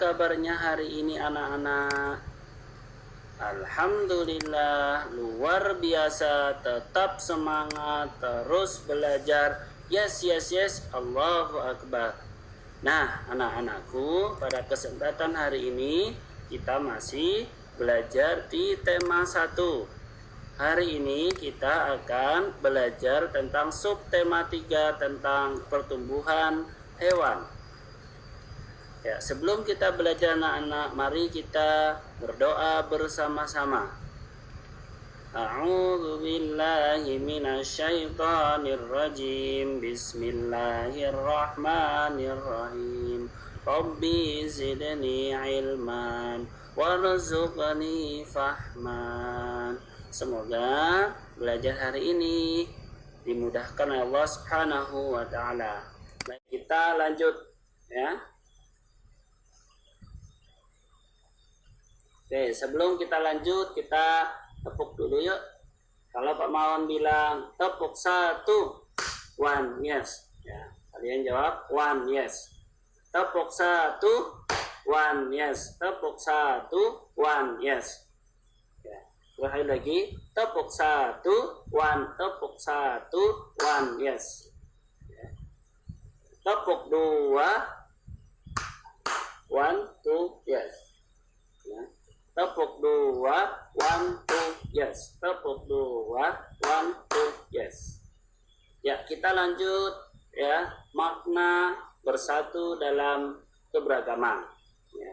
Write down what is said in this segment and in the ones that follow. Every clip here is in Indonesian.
kabarnya hari ini anak-anak? Alhamdulillah, luar biasa, tetap semangat, terus belajar. Yes, yes, yes, Allahu Akbar. Nah, anak-anakku, pada kesempatan hari ini kita masih belajar di tema 1. Hari ini kita akan belajar tentang subtema 3 tentang pertumbuhan hewan. Ya, sebelum kita belajar anak-anak, mari kita berdoa bersama-sama. A'udzu billahi minasyaitonir rajim. Bismillahirrahmanirrahim. Rabbi zidni ilman warzuqni fahman. Semoga belajar hari ini dimudahkan oleh Allah Subhanahu wa taala. Baik, kita lanjut ya. Oke, sebelum kita lanjut, kita tepuk dulu yuk. Kalau Pak Mawan bilang tepuk 1, 1 yes. Ya, kalian jawab 1 yes. Tepuk 1, 1 yes. Tepuk 1, 1 yes. Ya, sekali lagi. Tepuk 1, 1. Tepuk 1, 1 yes. Ya. Tepuk 2, 1, 2 yes. Ya. Tepuk 2, 1, 2 yes. Tepuk 2, 1, 2 yes. Ya, kita lanjut ya, makna bersatu dalam keberagaman ya.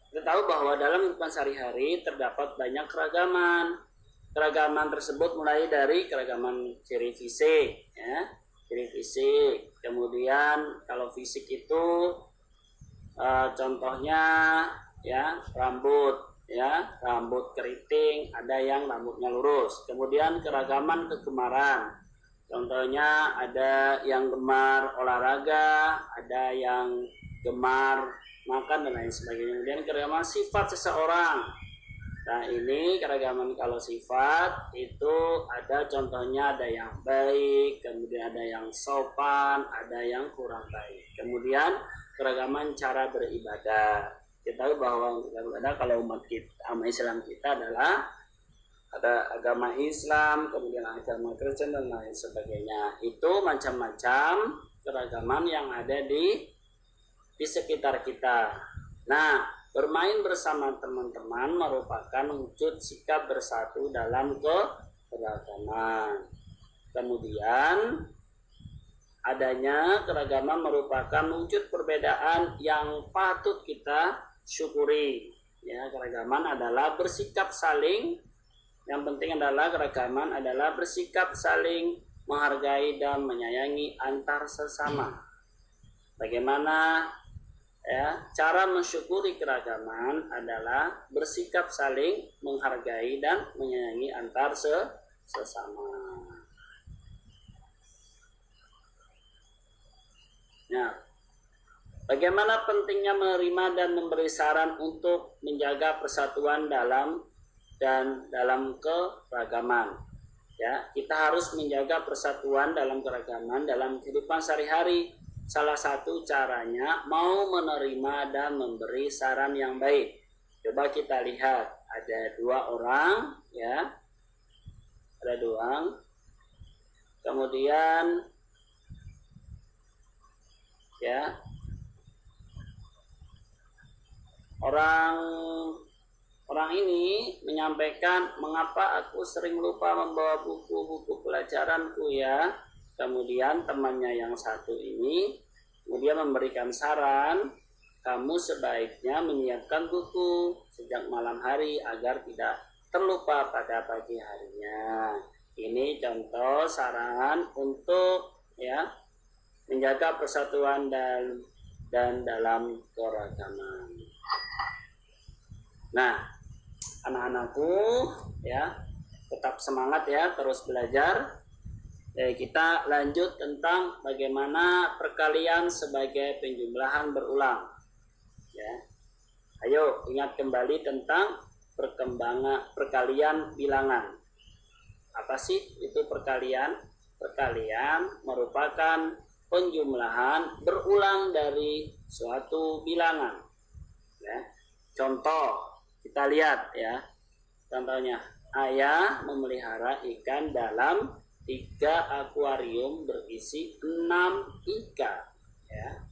Kita tahu bahwa dalam kehidupan sehari-hari terdapat banyak keragaman. Keragaman tersebut mulai dari keragaman ciri fisik ya, ciri fisik. Kemudian kalau fisik itu contohnya ya, rambut ya, rambut keriting, ada yang rambutnya lurus. Kemudian keragaman kegemaran, contohnya ada yang gemar olahraga, ada yang gemar makan dan lain sebagainya. Kemudian keragaman sifat seseorang. Nah, ini keragaman kalau sifat itu ada contohnya, ada yang baik, kemudian ada yang sopan, ada yang kurang baik. Kemudian keragaman cara beribadah. Kita tahu bahwa ada kalau umat kita, agama Islam kita adalah ada agama Islam, kemudian agama Kristen dan lain sebagainya. Itu macam-macam keragaman yang ada di sekitar kita. Nah, bermain bersama teman-teman merupakan wujud sikap bersatu dalam keberagaman. Kemudian adanya keragaman merupakan wujud perbedaan yang patut kita syukuri ya. Keragaman adalah bersikap saling, yang penting adalah keragaman adalah bersikap saling menghargai dan menyayangi antar sesama. Bagaimana ya cara mensyukuri keragaman adalah bersikap saling menghargai dan menyayangi antar sesama. Nah, bagaimana pentingnya menerima dan memberi saran untuk menjaga persatuan dalam keragaman. Ya, kita harus menjaga persatuan dalam keragaman dalam kehidupan sehari-hari. Salah satu caranya mau menerima dan memberi saran yang baik. Coba kita lihat, ada 2 orang ya. Ada 2 orang. Kemudian ya, orang ini menyampaikan, mengapa aku sering lupa membawa buku-buku pelajaranku ya. Kemudian temannya yang satu ini kemudian memberikan saran, kamu sebaiknya menyiapkan buku sejak malam hari agar tidak terlupa pada pagi harinya. Ini contoh saran untuk ya menjaga persatuan dan dalam keragaman. Nah, anak-anakku ya, tetap semangat ya, terus belajar. Kita lanjut tentang bagaimana perkalian sebagai penjumlahan berulang ya. Ayo ingat kembali tentang perkalian bilangan. Apa sih itu perkalian? Perkalian merupakan penjumlahan berulang dari suatu bilangan. Ya. Contoh, kita lihat ya. Contohnya, ayah memelihara ikan dalam 3 akuarium berisi 6 ikan. Ya.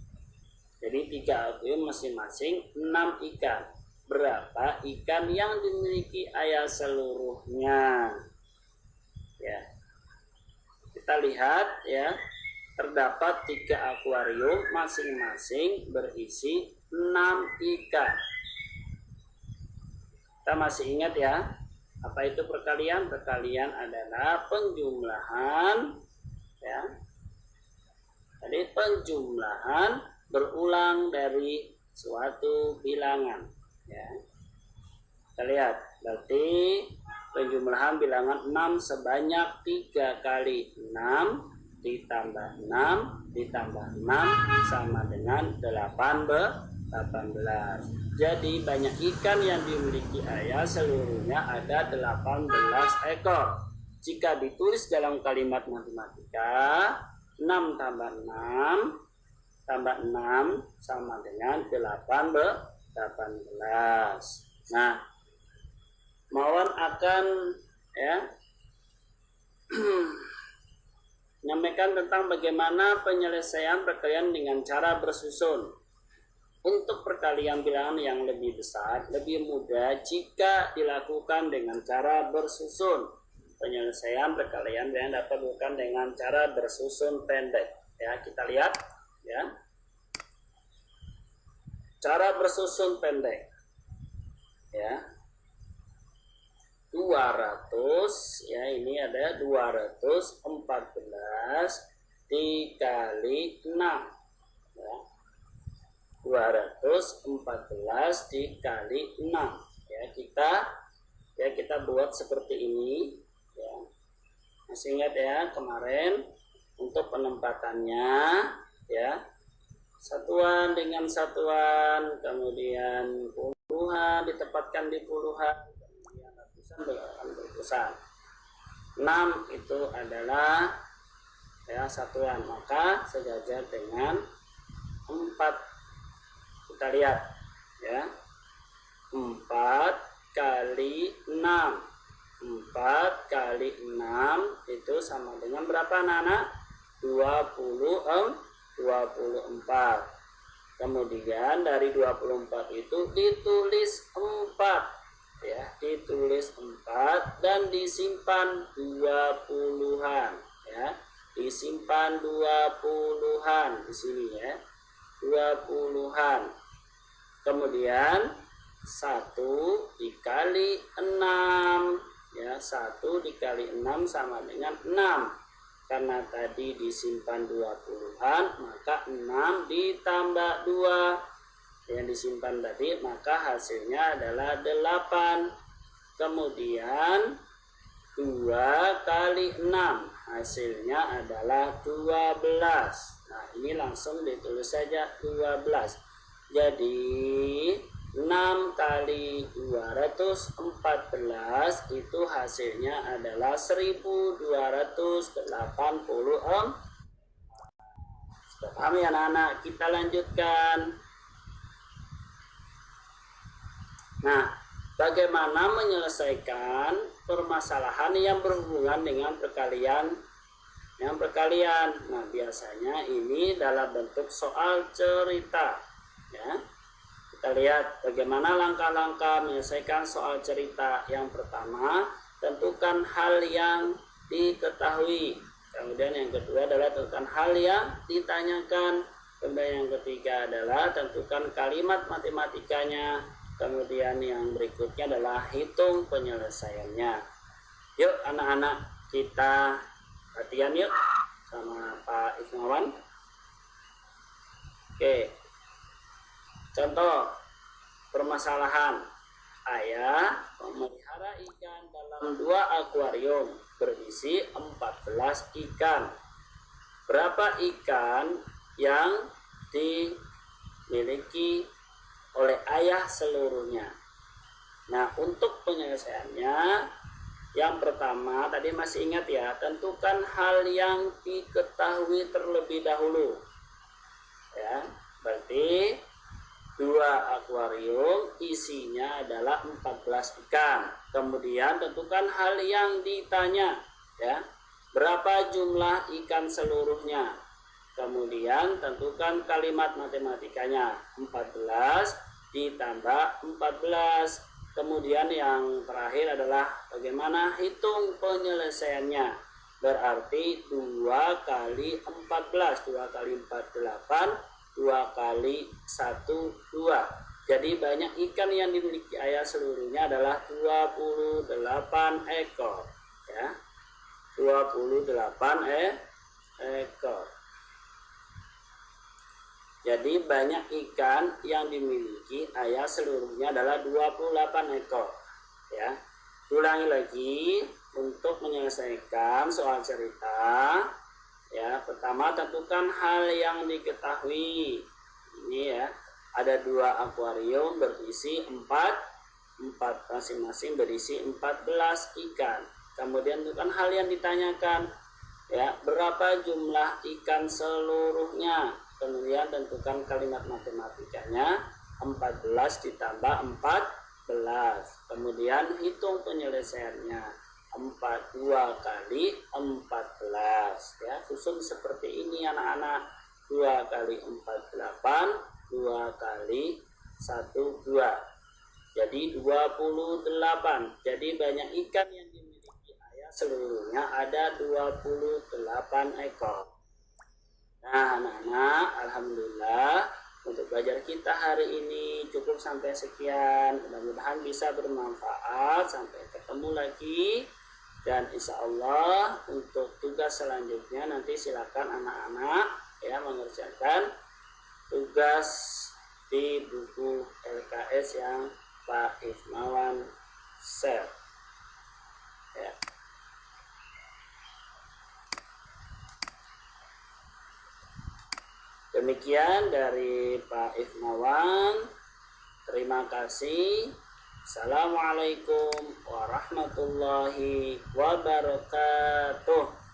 Jadi 3 akuarium masing-masing 6 ikan. Berapa ikan yang dimiliki ayah seluruhnya? Ya. Kita lihat ya, terdapat 3 akuarium masing-masing berisi 6 ikan. Kita masih ingat ya, apa itu perkalian? Perkalian adalah penjumlahan ya. Jadi penjumlahan berulang dari suatu bilangan ya. Kita lihat, berarti penjumlahan bilangan 6 sebanyak 3 kali 6 ditambah 6 ditambah 6 sama dengan 18. Jadi banyak ikan yang dimiliki ayah seluruhnya ada 18 ekor. Jika ditulis dalam kalimat matematika, 6 tambah 6 tambah 6 sama dengan 18. Nah, Mawan akan ya menyampaikan tentang bagaimana penyelesaian perkalian dengan cara bersusun. Untuk perkalian bilangan yang lebih besar, lebih mudah jika dilakukan dengan cara bersusun. Penyelesaian perkalian bilangan dapat dilakukan dengan cara bersusun pendek. Ya, kita lihat ya. Cara bersusun pendek. Ya. 200 ya, ini ada 214 dikali 6 ya. 214 dikali 6 ya, kita buat seperti ini ya. Masih ingat ya kemarin untuk penempatannya ya, satuan dengan satuan, kemudian puluhan ditempatkan di puluhan, berputusan. 6 itu adalah ya satuan, maka sejajar dengan 4. Kita lihat ya, 4 kali 6 4 kali 6 itu sama dengan berapa anak-anak? 24. Kemudian dari 24 itu ditulis 4 ya, ditulis 4 dan disimpan 20-an ya, disimpan 20-an di sini ya, 20-an. Kemudian 1 dikali 6 ya, 1 dikali 6 sama dengan 6. Karena tadi disimpan 20-an, maka 6 ditambah 2 yang disimpan tadi, maka hasilnya adalah 8. Kemudian 2 kali 6 hasilnya adalah 12. Nah, ini langsung ditulis saja 12. Jadi 6 kali 214 itu hasilnya adalah 1280. Paham ya anak-anak? Kita lanjutkan. Nah, bagaimana menyelesaikan permasalahan yang berhubungan dengan perkalian? Nah, biasanya ini dalam bentuk soal cerita. Ya, kita lihat bagaimana langkah-langkah menyelesaikan soal cerita. Yang pertama, tentukan hal yang diketahui. Kemudian yang kedua adalah tentukan hal yang ditanyakan. Kemudian yang ketiga adalah tentukan kalimat matematikanya. Kemudian yang berikutnya adalah hitung penyelesaiannya. Yuk anak-anak, kita latihan yuk sama Pak Ismawan. Oke. Contoh permasalahan. Ayah memelihara ikan dalam 2 akuarium berisi 14 ikan. Berapa ikan yang dimiliki oleh ayah seluruhnya? Nah, untuk penyelesaiannya, yang pertama tadi masih ingat ya, tentukan hal yang diketahui terlebih dahulu. Ya, berarti 2 akuarium isinya adalah 14 ikan. Kemudian tentukan hal yang ditanya, ya. Berapa jumlah ikan seluruhnya? Kemudian tentukan kalimat matematikanya. 14 ditambah 14. Kemudian yang terakhir adalah bagaimana hitung penyelesaiannya. Berarti 2 kali 14, 2 kali 4 8, 2 kali 1 2. Jadi banyak ikan yang dimiliki ayah seluruhnya adalah 28 ekor, ya. 28 ekor. Jadi banyak ikan yang dimiliki ayah seluruhnya adalah 28 ekor, ya. Ulangi lagi untuk menyelesaikan soal cerita. Ya, pertama tentukan hal yang diketahui. Ini ya, ada 2 akuarium berisi 4 masing-masing berisi 14 ikan. Kemudian tentukan hal yang ditanyakan. Ya, berapa jumlah ikan seluruhnya? Kemudian tentukan kalimat matematikanya. 14 ditambah 14. Kemudian hitung penyelesaiannya. 2 kali 14, ya. Susun seperti ini anak-anak. 2 kali 4 8, 2 kali 1 2. Jadi 28. Jadi banyak ikan yang dimiliki ayah seluruhnya ada 28 ekor. Nah anak-anak, alhamdulillah untuk belajar kita hari ini cukup sampai sekian. Mudah-mudahan bisa bermanfaat. Sampai ketemu lagi. Dan insya Allah untuk tugas selanjutnya nanti silakan anak-anak ya mengerjakan tugas di buku LKS yang Pak Ifmawan share. Ya. Demikian dari Pak Ifmawan. Terima kasih. Assalamualaikum warahmatullahi wabarakatuh.